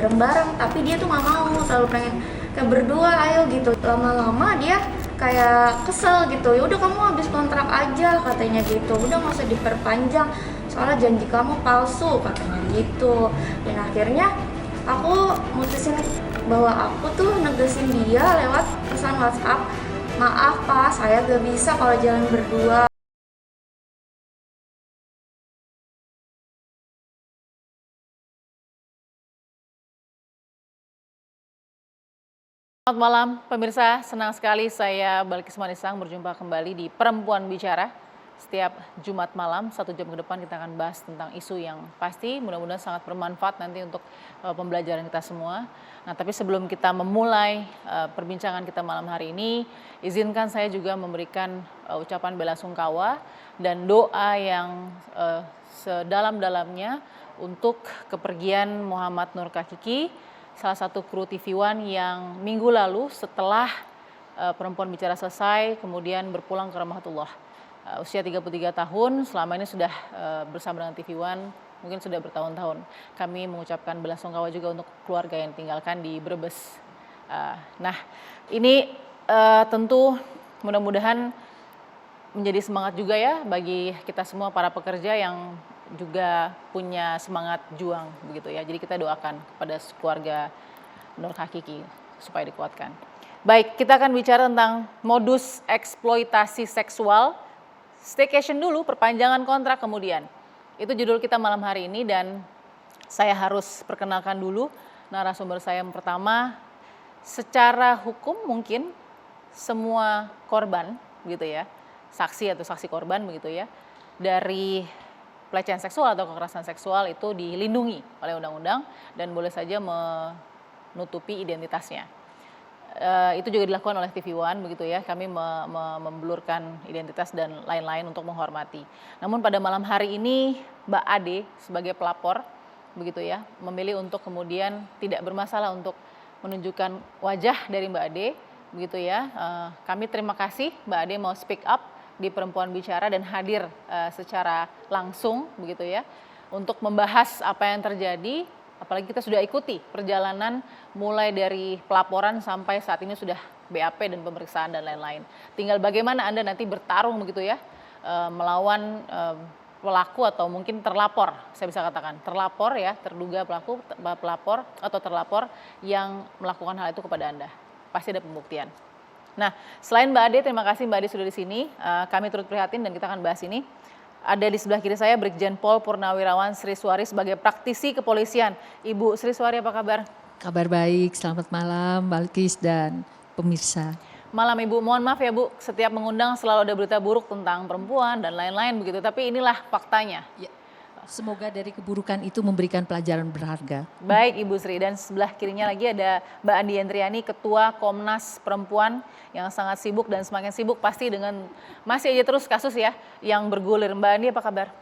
bareng-bareng, tapi dia tuh nggak mau, selalu pengen kayak berdua ayo gitu. Lama-lama dia kayak kesel gitu, ya udah kamu habis kontrak aja katanya gitu, udah nggak usah diperpanjang soalnya janji kamu palsu katanya gitu. Dan akhirnya aku mutusin bahwa aku tuh negesin dia lewat pesan WhatsApp, maaf Pak, saya gak bisa kalau jalan berdua. Selamat malam pemirsa, senang sekali saya Balkis Manisang berjumpa kembali di Perempuan Bicara. Setiap Jumat malam, 1 jam ke depan kita akan bahas tentang isu yang pasti mudah-mudahan sangat bermanfaat nanti untuk pembelajaran kita semua. Nah, tapi sebelum kita memulai perbincangan kita malam hari ini, izinkan saya juga memberikan ucapan bela sungkawa dan doa yang sedalam-dalamnya untuk kepergian Muhammad Nur Hakiki, salah satu kru TV One yang minggu lalu setelah Perempuan Bicara selesai kemudian berpulang ke rahmatullah. Usia 33 tahun, selama ini sudah bersama dengan TV One, mungkin sudah bertahun-tahun. Kami mengucapkan belasungkawa juga untuk keluarga yang ditinggalkan di Brebes. Nah, ini tentu mudah-mudahan menjadi semangat juga ya bagi kita semua para pekerja yang juga punya semangat juang begitu ya. Jadi kita doakan kepada keluarga Nur Hakiki supaya dikuatkan. Baik, kita akan bicara tentang modus eksploitasi seksual. Staycation dulu, perpanjangan kontrak kemudian. Itu judul kita malam hari ini dan saya harus perkenalkan dulu narasumber saya yang pertama. Secara hukum mungkin semua korban gitu ya, saksi atau saksi korban begitu ya, dari pelecehan seksual atau kekerasan seksual itu dilindungi oleh undang-undang dan boleh saja menutupi identitasnya. Itu juga dilakukan oleh TV One begitu ya, kami memblurkan identitas dan lain-lain untuk menghormati. Namun pada malam hari ini Mbak Ade sebagai pelapor begitu ya, memilih untuk kemudian tidak bermasalah untuk menunjukkan wajah dari Mbak Ade begitu ya. Kami terima kasih Mbak Ade mau speak up di Perempuan Bicara dan hadir secara langsung begitu ya untuk membahas apa yang terjadi. Apalagi kita sudah ikuti perjalanan mulai dari pelaporan sampai saat ini sudah BAP dan pemeriksaan dan lain-lain. Tinggal bagaimana Anda nanti bertarung begitu ya, melawan pelaku atau mungkin terlapor, saya bisa katakan terlapor ya, terduga pelaku, pelapor atau terlapor yang melakukan hal itu kepada Anda. Pasti ada pembuktian. Nah, selain Mbak Ade, terima kasih Mbak Ade sudah di sini. Kami turut prihatin dan kita akan bahas ini. Ada di sebelah kiri saya Brigjen Pol Purnawirawan Sri Suwari sebagai praktisi kepolisian. Ibu Sri Suwari, apa kabar? Kabar baik, selamat malam Balkis dan pemirsa. Malam Ibu, mohon maaf ya Bu, setiap mengundang selalu ada berita buruk tentang perempuan dan lain-lain begitu. Tapi inilah faktanya. Ya, semoga dari keburukan itu memberikan pelajaran berharga. Baik Ibu Sri, dan sebelah kirinya lagi ada Mbak Andi Yentriani, Ketua Komnas Perempuan yang sangat sibuk dan semakin sibuk pasti dengan masih aja terus kasus ya yang bergulir. Mbak Andi, apa kabar?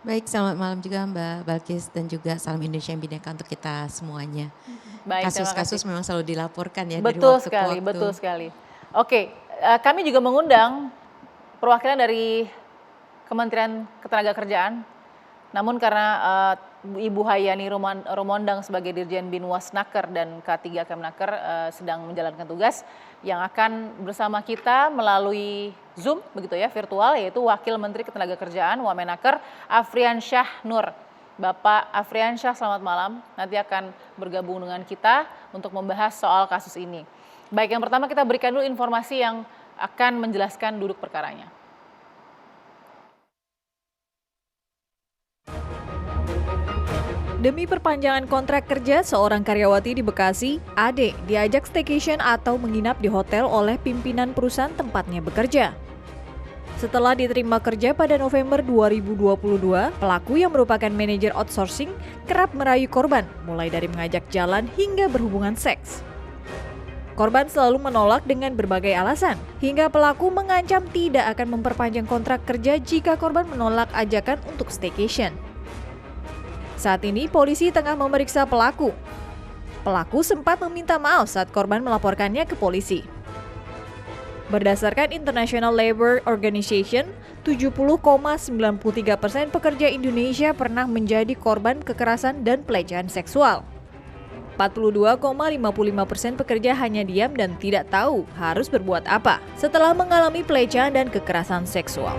Baik, selamat malam juga Mbak Balkis dan juga salam Indonesia yang Bhinneka untuk kita semuanya. Baik, kasus-kasus memang selalu dilaporkan ya betul dari waktu sekali, ke waktu. betul sekali. Oke, kami juga mengundang perwakilan dari Kementerian Ketenagakerjaan. Namun karena Ibu Hayani Rumondang sebagai Dirjen Binwasnaker dan K3 Kemnaker sedang menjalankan tugas yang akan bersama kita melalui Zoom begitu ya, virtual, yaitu Wakil Menteri Ketenagakerjaan Wamenaker Afriansyah Nur. Bapak Afriansyah, selamat malam. Nanti akan bergabung dengan kita untuk membahas soal kasus ini. Baik, yang pertama kita berikan dulu informasi yang akan menjelaskan duduk perkaranya. Demi perpanjangan kontrak kerja seorang karyawati di Bekasi, Ade diajak staycation atau menginap di hotel oleh pimpinan perusahaan tempatnya bekerja. Setelah diterima kerja pada November 2022, pelaku yang merupakan manajer outsourcing kerap merayu korban, mulai dari mengajak jalan hingga berhubungan seks. Korban selalu menolak dengan berbagai alasan, hingga pelaku mengancam tidak akan memperpanjang kontrak kerja jika korban menolak ajakan untuk staycation. Saat ini polisi tengah memeriksa pelaku. Pelaku sempat meminta maaf saat korban melaporkannya ke polisi. Berdasarkan International Labour Organization, 70,93% pekerja Indonesia pernah menjadi korban kekerasan dan pelecehan seksual. 42,55% pekerja hanya diam dan tidak tahu harus berbuat apa setelah mengalami pelecehan dan kekerasan seksual.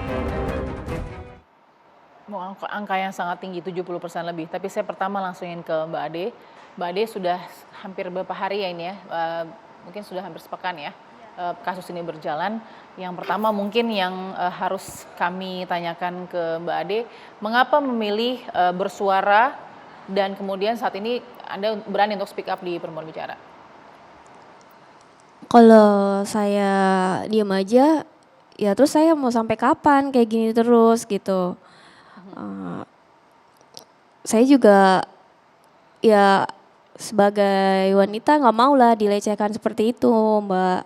Angka yang sangat tinggi, 70% lebih. Tapi saya pertama langsungin ke Mbak Ade. Mbak Ade sudah hampir beberapa hari ya ini ya, mungkin sudah hampir sepekan ya, kasus ini berjalan. Yang pertama mungkin yang harus kami tanyakan ke Mbak Ade, mengapa memilih bersuara dan kemudian saat ini Anda berani untuk speak up di Perempuan Bicara? Kalau saya diem aja, ya terus saya mau sampai kapan kayak gini terus gitu. Saya juga ya sebagai wanita nggak mau lah dilecehkan seperti itu, Mbak.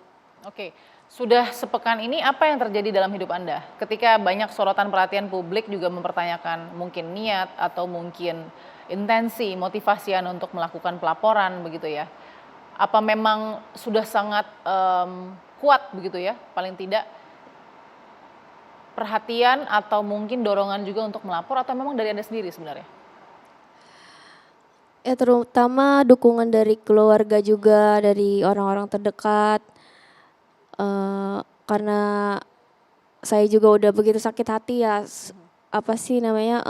Oke, sudah sepekan ini apa yang terjadi dalam hidup Anda? Ketika banyak sorotan perhatian publik juga mempertanyakan mungkin niat atau mungkin intensi, motivasi Anda untuk melakukan pelaporan begitu ya. Apa memang sudah sangat kuat begitu ya, paling tidak perhatian atau mungkin dorongan juga untuk melapor atau memang dari Anda sendiri sebenarnya? Ya terutama dukungan dari keluarga juga, dari orang-orang terdekat. Karena saya juga udah begitu sakit hati ya, apa sih namanya,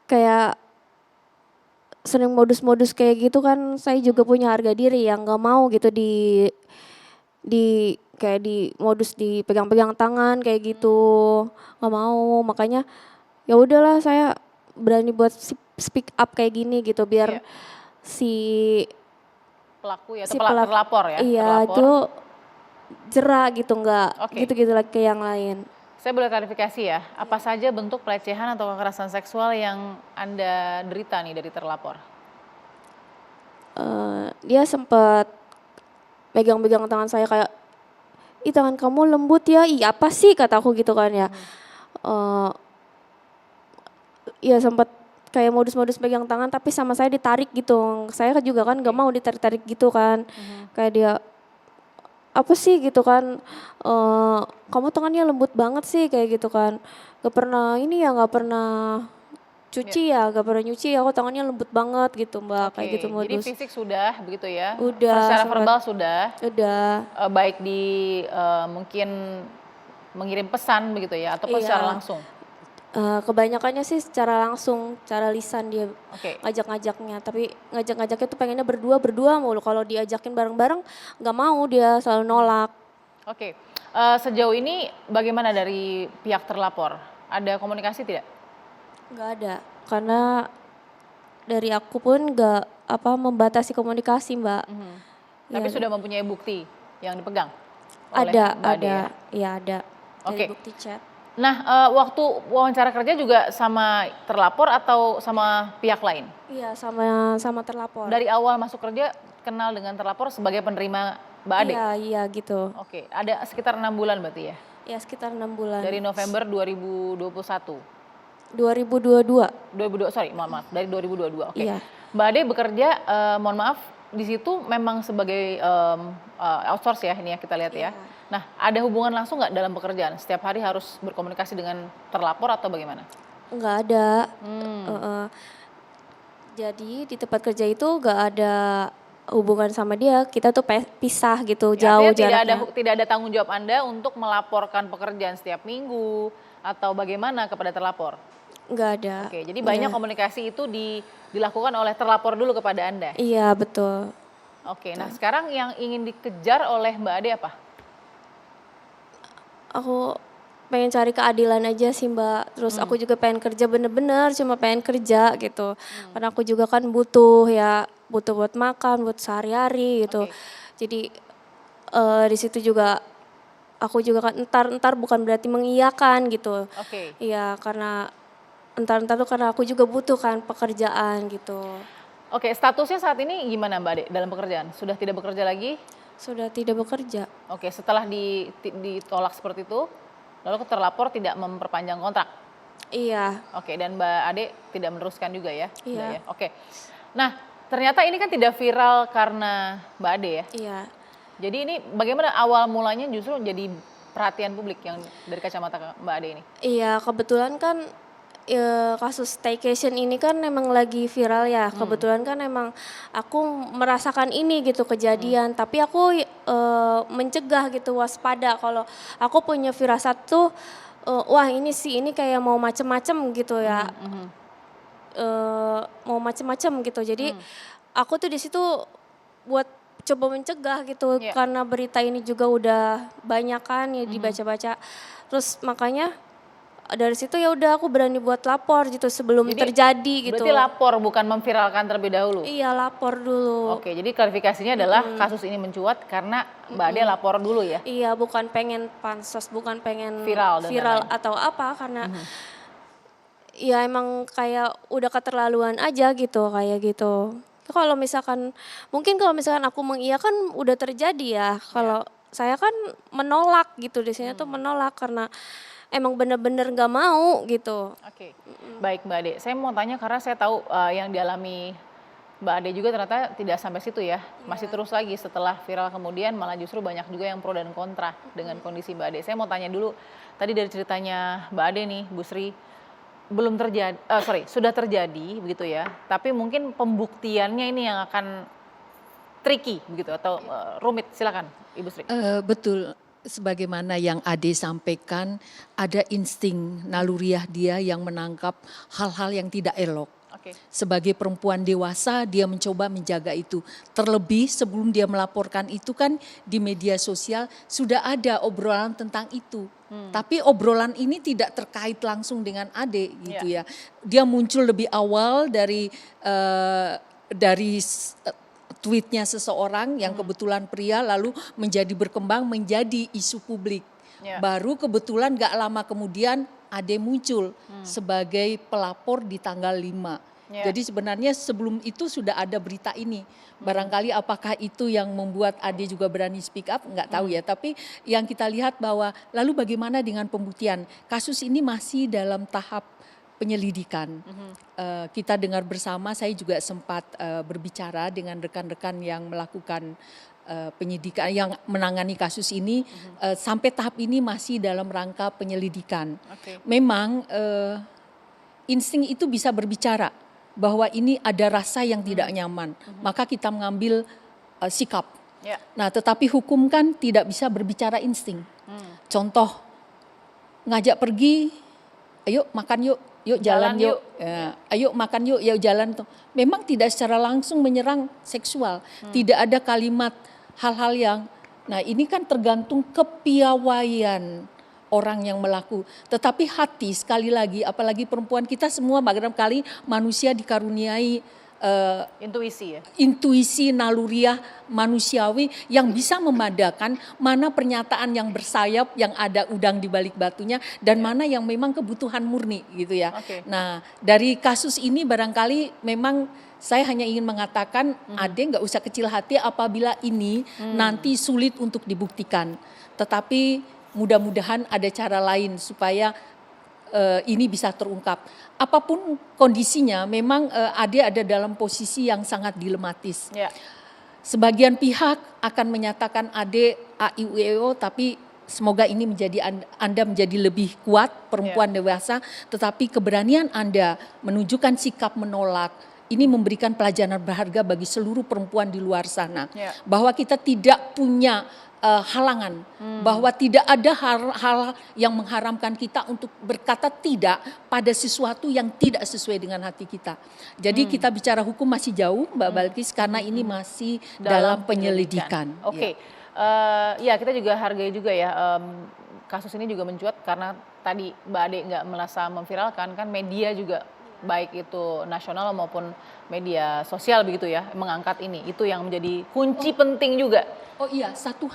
kayak sering modus-modus kayak gitu kan, saya juga punya harga diri yang nggak mau gitu kayak di modus dipegang-pegang tangan kayak gitu, nggak mau. Makanya ya udahlah saya berani buat speak up kayak gini gitu biar si Pelaku ya, si atau terlapor ya? Iya, terlapor. itu jerak gitu, nggak Oke. gitu-gitu lagi ke yang lain. Saya boleh klarifikasi ya, apa saja bentuk pelecehan atau kekerasan seksual yang Anda derita nih dari terlapor? Dia sempat pegang-pegang tangan saya kayak, ih tangan kamu lembut ya, ih apa sih kata aku gitu kan ya. Ya sempat kayak modus-modus pegang tangan tapi sama saya ditarik gitu. Saya juga kan gak mau ditarik-tarik gitu kan. Kayak dia, apa sih gitu kan, kamu tangannya lembut banget sih kayak gitu kan. Gak pernah ini ya, gak pernah cuci ya, gak pernah nyuci ya, aku tangannya lembut banget gitu Mbak, kayak gitu Jadi modus. fisik sudah begitu ya? Udah, Secara sempat. verbal sudah? Udah. Baik di mungkin mengirim pesan begitu ya, ataupun Iya. secara langsung? Kebanyakannya sih secara langsung, cara lisan dia Oke. ngajak-ngajaknya. Tapi ngajak-ngajaknya tuh pengennya berdua mulu. Kalau diajakin bareng-bareng nggak mau, dia selalu nolak. Oke. Sejauh ini bagaimana dari pihak terlapor? Ada komunikasi tidak? Nggak ada, karena dari aku pun nggak membatasi komunikasi Mbak. Tapi Iya. sudah mempunyai bukti yang dipegang oleh Ada, Mbak Ade ada, ya? iya ada. Oke. Dari bukti chat. Nah, waktu wawancara kerja juga sama terlapor atau sama pihak lain? Iya, sama terlapor. Dari awal masuk kerja kenal dengan terlapor sebagai penerima Mbak Ade? Iya gitu. Oke, ada sekitar 6 bulan berarti ya? Ya sekitar 6 bulan. Dari November 2021? 2022. Mohon maaf, dari 2022. Oke. Iya. Mbak Ade bekerja, mohon maaf, di situ memang sebagai outsource ya ini ya kita lihat ya. Nah, ada hubungan langsung nggak dalam pekerjaan? Setiap hari harus berkomunikasi dengan terlapor atau bagaimana? Nggak ada. Jadi di tempat kerja itu nggak ada hubungan sama dia. Kita tuh pisah gitu, Ya, jauh artinya jaraknya. tidak ada tanggung jawab Anda untuk melaporkan pekerjaan setiap minggu atau bagaimana kepada terlapor? Nggak ada. Oke, jadi banyak komunikasi itu dilakukan oleh terlapor dulu kepada Anda? Iya betul. Oke, nah sekarang yang ingin dikejar oleh Mbak Ade apa? Aku pengen cari keadilan aja sih Mbak. Terus aku juga pengen kerja bener-bener, cuma pengen kerja gitu. Karena aku juga kan butuh buat makan, buat sehari-hari gitu. Oke. Jadi di situ juga aku juga kan entar bukan berarti mengiyakan gitu. Oke. Iya, karena entar tuh karena aku juga butuh kan pekerjaan gitu. Oke, statusnya saat ini gimana Mbak Ade dalam pekerjaan? Sudah tidak bekerja lagi? Sudah tidak bekerja. Oke, setelah ditolak seperti itu, lalu terlapor tidak memperpanjang kontrak? Iya. Oke, dan Mbak Ade tidak meneruskan juga ya? Iya. Sudah ya? Oke. Nah, ternyata ini kan tidak viral karena Mbak Ade ya? Iya. Jadi ini bagaimana awal mulanya justru jadi perhatian publik yang dari kacamata Mbak Ade ini? Iya, kebetulan kan kasus staycation ini kan emang lagi viral ya. Kebetulan kan emang aku merasakan ini gitu kejadian, tapi aku mencegah gitu, waspada kalau aku punya firasat tuh wah ini sih ini kayak mau macem-macem gitu ya. Mau macem-macem gitu. Jadi aku tuh di situ buat coba mencegah gitu Iya. karena berita ini juga udah banyak kan ya dibaca-baca. Terus makanya dari situ ya udah aku berani buat lapor gitu sebelum Jadi, terjadi gitu. Berarti lapor bukan memviralkan terlebih dahulu. Iya lapor dulu. Oke, jadi klarifikasinya adalah kasus ini mencuat karena Mbak Ade lapor dulu ya. Iya bukan pengen pansos, bukan pengen Viral dan lain-lain. atau apa karena ya emang kayak udah keterlaluan aja gitu kayak gitu. Kalau misalkan mungkin kalau misalkan aku mengiyakan udah terjadi ya. Kalau saya kan menolak gitu di sini tuh menolak karena emang bener-bener nggak mau gitu. Oke, baik Mbak Ade. Saya mau tanya karena saya tahu yang dialami Mbak Ade juga ternyata tidak sampai situ ya. Masih terus lagi setelah viral kemudian malah justru banyak juga yang pro dan kontra dengan kondisi Mbak Ade. Saya mau tanya dulu, tadi dari ceritanya Mbak Ade nih, Bu Sri, belum terjadi, sudah terjadi begitu ya. Tapi mungkin pembuktiannya ini yang akan tricky begitu atau rumit. Silakan Ibu Sri. Betul, sebagaimana yang Ade sampaikan, ada insting naluriah dia yang menangkap hal-hal yang tidak elok. Oke. Sebagai perempuan dewasa dia mencoba menjaga itu. Terlebih sebelum dia melaporkan itu kan di media sosial sudah ada obrolan tentang itu. Tapi obrolan ini tidak terkait langsung dengan Ade gitu ya. Dia muncul lebih awal dari tweetnya seseorang yang kebetulan pria lalu menjadi berkembang menjadi isu publik. Baru kebetulan gak lama kemudian Ade muncul sebagai pelapor di tanggal 5. Jadi sebenarnya sebelum itu sudah ada berita ini. Barangkali apakah itu yang membuat Ade juga berani speak up, nggak tahu ya. Tapi yang kita lihat bahwa lalu bagaimana dengan pembuktian? Kasus ini masih dalam tahap penyelidikan. Kita dengar bersama, saya juga sempat berbicara dengan rekan-rekan yang melakukan penyidikan, yang menangani kasus ini. Sampai tahap ini masih dalam rangka penyelidikan. Memang insting itu bisa berbicara bahwa ini ada rasa yang tidak nyaman, maka kita mengambil sikap. Nah, tetapi hukum kan tidak bisa berbicara insting. Contoh, ngajak pergi, ayo makan yuk, yuk jalan yuk, ya, ayo makan yuk, yuk jalan. Memang tidak secara langsung menyerang seksual, tidak ada kalimat hal-hal yang, nah ini kan tergantung kepiawaian orang yang melaku. Tetapi hati sekali lagi, apalagi perempuan, kita semua barangkali manusia dikaruniai Intuisi ya. intuisi naluriah manusiawi yang bisa membedakan mana pernyataan yang bersayap yang ada udang di balik batunya dan mana yang memang kebutuhan murni gitu ya. Nah, dari kasus ini barangkali memang saya hanya ingin mengatakan Ade nggak usah kecil hati apabila ini nanti sulit untuk dibuktikan. Tetapi mudah-mudahan ada cara lain supaya ini bisa terungkap. Apapun kondisinya, memang Ade ada dalam posisi yang sangat dilematis. Sebagian pihak akan menyatakan Ade AIUEO, tapi semoga ini menjadi Anda menjadi lebih kuat, perempuan dewasa, tetapi keberanian Anda menunjukkan sikap menolak, ini memberikan pelajaran berharga bagi seluruh perempuan di luar sana. Bahwa kita tidak punya halangan, bahwa tidak ada hal yang mengharamkan kita untuk berkata tidak pada sesuatu yang tidak sesuai dengan hati kita. Jadi kita bicara hukum masih jauh Mbak Balkis karena ini masih dalam penyelidikan. Oke. Ya kita juga hargai juga ya, kasus ini juga mencuat karena tadi Mbak Ade nggak merasa memviralkan, kan media juga baik itu nasional maupun media sosial begitu ya mengangkat ini, itu yang menjadi kunci penting juga. Oh iya, satu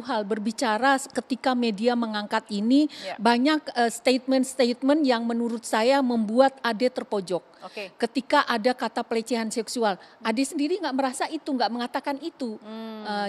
hal berbicara ketika media mengangkat ini banyak statement-statement yang menurut saya membuat Ade terpojok. Ketika ada kata pelecehan seksual, Ade sendiri nggak merasa itu, nggak mengatakan itu.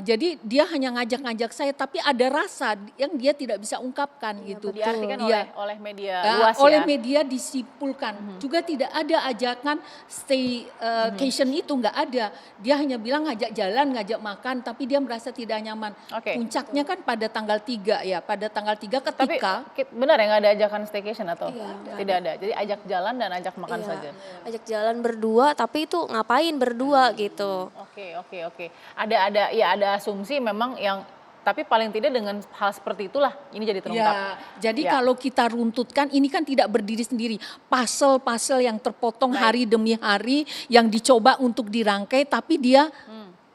Jadi dia hanya ngajak-ngajak saya, tapi ada rasa yang dia tidak bisa ungkapkan gitu. Diartikan oleh media luas oleh ya. media disimpulkan. juga tidak ada ajakan staycation itu, nggak ada. Dia hanya bilang ngajak jalan, ngajak makan, tapi dia merasa tidak nyaman. Oke. Puncaknya kan pada tanggal 3 ya, pada tanggal 3 Tapi ketika benar ya nggak ada ajakan staycation atau Iya, tidak ada. Jadi ajak jalan dan ajak makan Iya, saja. ajak jalan berdua, tapi itu ngapain berdua gitu. Oke. Ada asumsi memang yang tapi paling tidak dengan hal seperti itulah ini jadi terungkap. ya, jadi Ya. kalau kita runtutkan ini kan tidak berdiri sendiri. Pasal-pasal yang terpotong hari demi hari yang dicoba untuk dirangkai tapi dia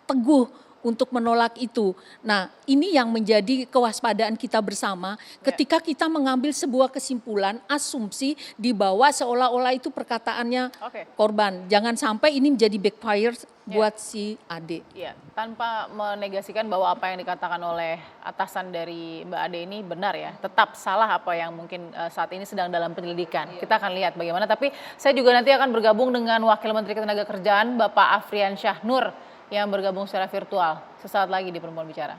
teguh untuk menolak itu. Nah, ini yang menjadi kewaspadaan kita bersama ketika kita mengambil sebuah kesimpulan, asumsi di bawah seolah-olah itu perkataannya Oke. korban. Jangan sampai ini menjadi backfire buat si Ade. Ya, tanpa menegasikan bahwa apa yang dikatakan oleh atasan dari Mbak Ade ini benar ya. Tetap salah apa yang mungkin saat ini sedang dalam penyelidikan. Kita akan lihat bagaimana. Tapi saya juga nanti akan bergabung dengan Wakil Menteri Ketenagakerjaan Bapak Afrian Syahnur yang bergabung secara virtual sesaat lagi di Perempuan Bicara.